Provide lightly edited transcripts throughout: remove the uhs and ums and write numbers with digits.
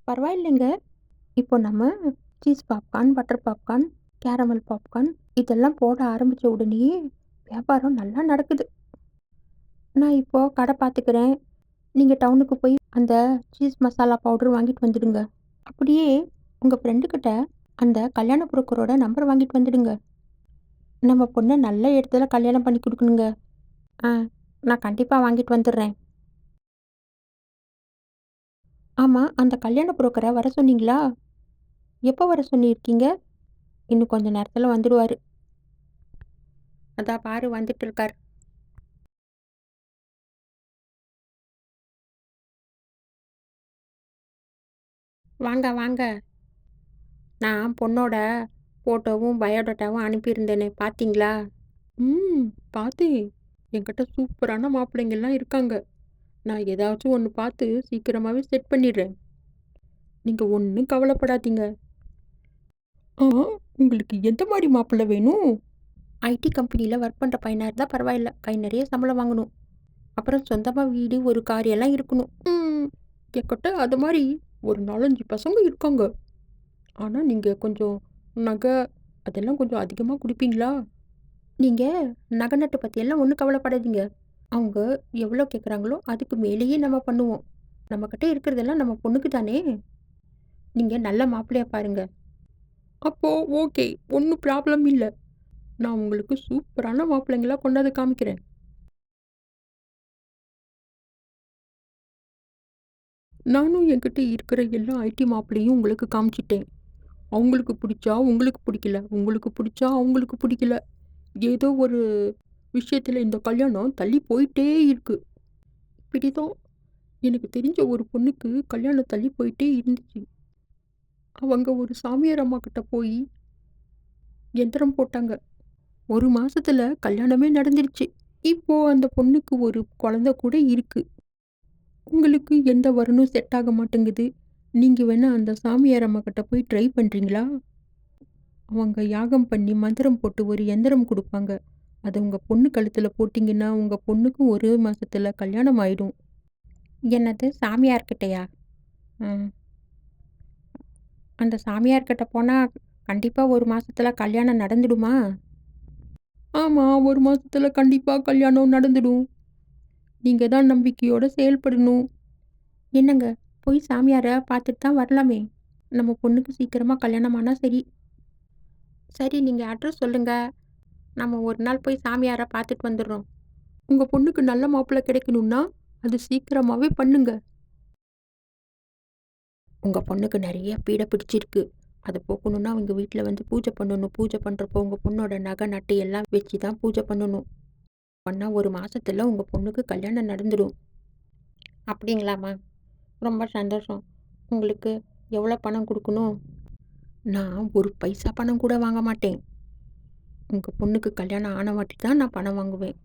பரவாயில்லைங்க. இப்போ நம்ம cheese popcorn, butter popcorn, caramel popcorn இதெல்லாம் போட ஆரம்பிச்ச உடனேயே வியாபாரம் நல்லா நடக்குது. நான் இப்போ கடை பார்த்துக்கிறேன். நீங்க டவுனுக்கு போய் அந்த சீஸ் மசாலா பவுடர் வாங்கிட்டு வந்துடுங்க. அப்படியே உங்க ஃப்ரெண்டு கிட்ட அந்த கல்யாண புரோக்கரோட நம்பர் வாங்கிட்டு வந்துடுங்க. நம்ம பொண்ண நல்ல இடத்துல கல்யாணம் பண்ணி குடுக்கணுங்க. ஆ, நான் கண்டிப்பா வாங்கிட்டு வந்துடுறேன். ஆமா, அந்த கல்யாண புரோக்கர வர சொன்னீங்களா? எப்போ வர சொல்லியிருக்கீங்க? இன்னும் கொஞ்ச நேரத்துல வந்துடுவாரு. அதான் பாரு வந்துட்டு இருக்காரு. வாங்க, வாங்க. நான் பொண்ணோட ஃபோட்டோவும், பயோடேட்டாவும் அனுப்பியிருந்தேனே பார்த்தீங்களா? ம். பார்த்தேன். என்கிட்ட சூப்பரான மாப்பிள்ளைங்கலாம் இருக்காங்க. நான் ஏதாச்சும் ஒண்ணு பார்த்து சீக்கிரமாவே செட் பண்ணிடுறேன். நீங்க ஒண்ணும் கவலைப்படாதீங்க. ஆ, உங்களுக்கு எந்த மாரி மாப்பிள்ளை வேணும்? ஐடி கம்பெனில ஒர்க் பண்ற பையனா இருந்தா பரவாயில்ல. கை நெறைய சம்பளம் வாங்கணும். அப்புறம் சொந்தமா வீடு, ஒரு கார் எல்லாம் இருக்கணும். என்கிட்ட அது மாரி ஒரு 4, 5 பசங்க இருக்காங்க. ஆனா நீங்க கொஞ்சம் நகை அதெல்லாம் கொஞ்சம் அதிகமா குடுப்பீங்களா? நீங்க நகை நட்டு பத்தியெல்லாம் ஒண்ணும் கவலைப்படாதீங்க. அவங்க எவ்வளோ கேட்குறாங்களோ, அதுக்கு மேலேயே நம்ம பண்ணுவோம். நம்மகிட்ட இருக்கிறதெல்லாம் நம்ம பொண்ணுக்கு தானே! நீங்க நல்ல மாப்பிள்ளையா பாருங்க. அப்போ ஓகே. ஒண்ணும் ப்ராப்ளம் இல்ல. நான் உங்களுக்கு சூப்பரான மாப்பிள்ளைங்களா கொண்டாந்து காமிக்கிறேன். நானும் என்கிட்ட இருக்கிற எல்லா ஐடி மாப்பிள்ளையும் உங்களுக்கு காமிச்சுட்டேன். அவங்களுக்கு பிடிச்சா உங்களுக்கு பிடிக்கல. உங்களுக்கு பிடிச்சா அவங்களுக்கு பிடிக்கல. ஏதோ ஒரு விஷயத்துல இந்த கல்யாணம் தள்ளி போயிட்டே இருக்கு. இப்படிதான் எனக்கு தெரிஞ்ச ஒரு பொண்ணுக்கு கல்யாணம் தள்ளி போயிட்டே இருந்துச்சு. அவங்க ஒரு சாமியார் அம்மா கிட்ட போய் எந்திரம் போட்டாங்க. 1 மாசத்துல கல்யாணமே நடந்துருச்சு. இப்போ அந்த பொண்ணுக்கு ஒரு குழந்தை கூட இருக்கு. உங்களுக்கு எந்த வரனும் செட் ஆக மாட்டேங்குது. நீங்க வேணா அந்த சாமியார் அம்மா கிட்ட போய் ட்ரை பண்றீங்களா? அவங்க யாகம் பண்ணி மந்திரம் போட்டு ஒரு எந்திரம் குடுப்பாங்க. அத உங்க பொண்ணு கழுத்துல போட்டீங்கன்னா, உங்க பொண்ணுக்கும் 1 மாசத்துல கல்யாணம் ஆயிடும். என்னது சாமியார்கிட்டயா? ம். அந்த சாமியார்கிட்ட போனா கண்டிப்பா 1 மாசத்துல கல்யாணம் நடந்துடுமா? ஆமா, 1 மாசத்துல கண்டிப்பா கல்யாணம் நடந்துடும். நீங்க தான் நம்பிக்கையோட செயல்படணும். என்னங்க, போய் சாமியார பார்த்துட்டு தான் வரலாமே! நம்ம பொண்ணுக்கு சீக்கிரமா கல்யாணம் ஆனா சரி. சரி, நீங்க அட்ரஸ் சொல்லுங்க. நம்ம ஒரு நாள் போய் சாமியார பார்த்துட்டு வந்துர்றோம். உங்க பொண்ணுக்கு நல்ல மாப்பிள்ளை கிடைக்கணும்னா, அது சீக்கிரமாவே பண்ணுங்க. உங்க பொண்ணுக்கு நெறைய பீட பிடிச்சிருக்கு. அத போக்கணும்னா அவங்க வீட்ல வந்து பூஜை பண்ணணும். பூஜை பண்றப்போ உங்க பொண்ணோட நகை, நட்டு எல்லாம் வச்சு தான் பூஜை பண்ணணும். பண்ணா 1 மாசத்துல உங்க பொண்ணுக்கு கல்யாணம் நடந்துடும். அப்படிங்களாம்மா? ரொம்ப சந்தோஷம். உங்களுக்கு எவ்வளோ பணம் குடுக்கணும்? நான் ஒரு பைசா பணம் கூட வாங்க மாட்டேன். உங்க பொண்ணுக்கு கல்யாணம் ஆன வாட்டி தான் நான் பணம் வாங்குவேன்.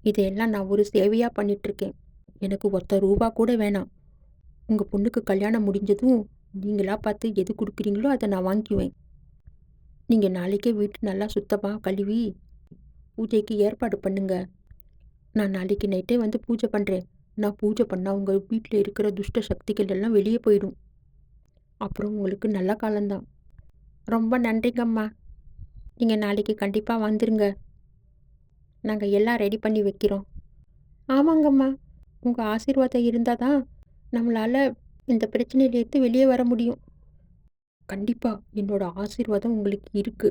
இதையெல்லாம் நான் ஒரு சேவையா பண்ணிட்டுருக்கேன். எனக்கு ஒத்த ரூபா கூட வேணாம். உங்க பொண்ணுக்கு கல்யாணம் முடிஞ்சதும், நீங்களா பார்த்து எது குடுக்குறீங்களோ அத நான் வாங்கிக்குவேன். நீங்க நாளைக்கே வீட்டு நல்லா சுத்தமா கழுவி, பூஜைக்கு ஏற்பாடு பண்ணுங்க. நான் நாளைக்கு நைட்டே வந்து பூஜை பண்றேன். நான் பூஜை பண்ணா உங்க வீட்ல இருக்கிற துஷ்ட சக்திகள் எல்லாம் வெளியே போயிடும். அப்புறம் உங்களுக்கு நல்ல காலம்தான். ரொம்ப நன்றிங்கம்மா. நீங்க நாளைக்கு கண்டிப்பா வந்துருங்க. நாங்க எல்லாம் ரெடி பண்ணி வைக்கிறோம். ஆமாங்கம்மா. உங்க ஆசீர்வாதம் இருந்தா தான் நம்மளால இந்த பிரச்சனையிலேருந்து வெளியே வர முடியும். கண்டிப்பா என்னோட ஆசீர்வாதம் உங்களுக்கு இருக்கு.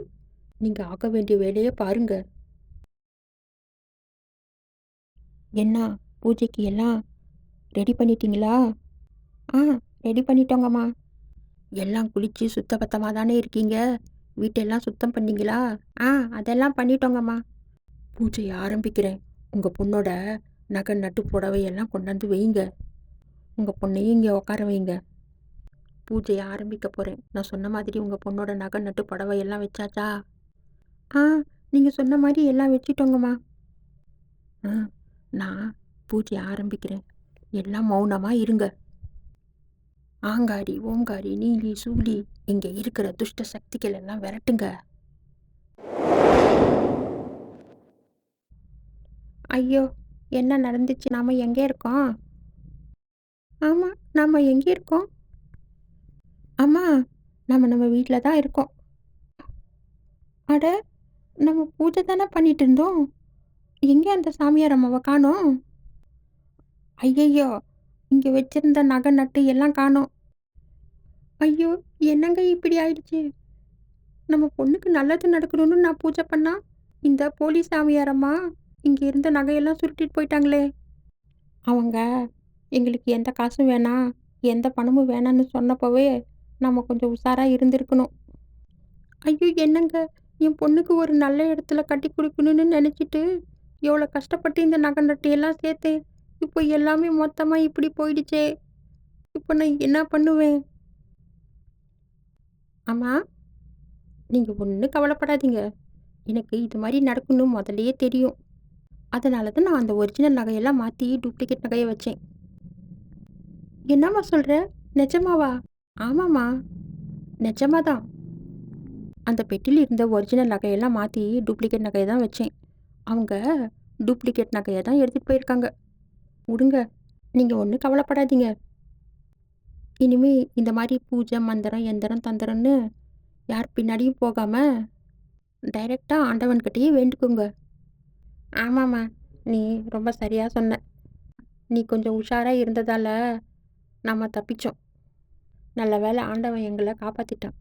நீங்க ஆக வேண்டிய வேலைய பாருங்க. என்ன பூஜைக்கு எல்லாம் ரெடி பண்ணிட்டீங்களா? ஆ, ரெடி பண்ணிட்டோங்கம்மா. எல்லாம் குளிச்சு சுத்தபத்தமா தானே இருக்கீங்க? வீட்டெல்லாம் சுத்தம் பண்ணீங்களா? ஆ, அதெல்லாம் பண்ணிட்டோங்கம்மா. பூஜைய ஆரம்பிக்கிறேன். உங்க பொண்ணோட நகை, நட்டு, புடவையெல்லாம் கொண்டாந்து வையுங்க. உங்க பொண்ணையும் இங்க உட்கார வைங்க. பூஜைய ஆரம்பிக்க போறேன். நான் சொன்ன மாதிரி உங்க பொண்ணோட நகை, நட்டு, புடவையெல்லாம் வச்சாச்சா? ஆ, நீங்க சொன்ன மாரி எல்லாம் வச்சுட்டோங்கம்மா. ஆ, நான் பூஜைய ஆரம்பிக்கிறேன். எல்லாம் மௌனமா இருங்க. ஆங்காரி, ஓங்காரி, நீலி, சூலி இங்க இருக்கிற துஷ்ட சக்திகள் எல்லாம் விரட்டுங்க. ஐயோ! என்ன நடந்துச்சு? நாம எங்க இருக்கோம்? ஆமா, நாம எங்க இருக்கோம்? நம்ம நம்ம வீட்டில் தான் இருக்கோம். அட! நம்ம பூஜை தானே பண்ணிட்டு இருந்தோம். எங்கே அந்த சாமியார் அம்மாவ காணோம்? ஐயையோ! இங்க வச்சிருந்த நகை, நட்டு எல்லாம் காணோம். ஐயோ! என்னங்க இப்படி ஆயிடுச்சு? நம்ம பொண்ணுக்கு நல்லது நடக்கணும்னு நான் பூஜை பண்ணா, இந்த போலீஸ் சாமியார் அம்மா இங்க இருந்த நகையெல்லாம் சுருட்டிட்டு போயிட்டாங்களே! அவங்க எங்களுக்கு எந்த காசும் வேணாம், எந்த பணமும் வேணான்னு சொன்னப்பவே நம்ம கொஞ்சம் உஷாரா இருந்திருக்கணும். ஐயோ! என்னங்க, என் பொண்ணுக்கு ஒரு நல்ல இடத்துல கட்டி குடுக்கணும்னு நெனச்சிட்டு, எவ்வளோ கஷ்டப்பட்டு இந்த நகை நட்டு எல்லாம் சேர்த்தேன். இப்போ எல்லாமே மொத்தமா இப்படி போயிடுச்சே! இப்போ நான் என்ன பண்ணுவேன்? அம்மா, நீங்க ஒண்ணும் கவலைப்படாதீங்க. எனக்கு இது மாரி நடக்கும்னு மொதல்லயே தெரியும். அதனால தான் நான் அந்த ஒரிஜினல் நகையெல்லாம் மாத்தி டூப்ளிகேட் நகைய வச்சேன். என்னம்மா சொல்ற? நெஜமாவா? ஆமாம்மா, நெஜமா தான். அந்த பெட்டியில இருந்த ஒரிஜினல் நகையெல்லாம் மாத்தி டூப்ளிகேட் நகைய தான் வச்சேன். அவங்க டூப்ளிகேட் நகைய தான் எடுத்துட்டு போயிருக்காங்க. உடுங்க. நீங்க ஒண்ணும் கவலைப்படாதீங்க. இனிமே இந்த மாரி பூஜை, மந்திரம், எந்திரம், தந்திரம்ன்னு யார் பின்னாடியும் போகாம, டைரக்ட்டா ஆண்டவன்கிட்டயே வேண்டிக்கோங்க. ஆமாம்மா, நீ ரொம்ப சரியா சொன்ன. நீ கொஞ்சம் உஷாரா இருந்ததால நம்ம தப்பிச்சோம். நல்ல வேளை ஆண்டவன் எங்கள காப்பாத்திட்டான்.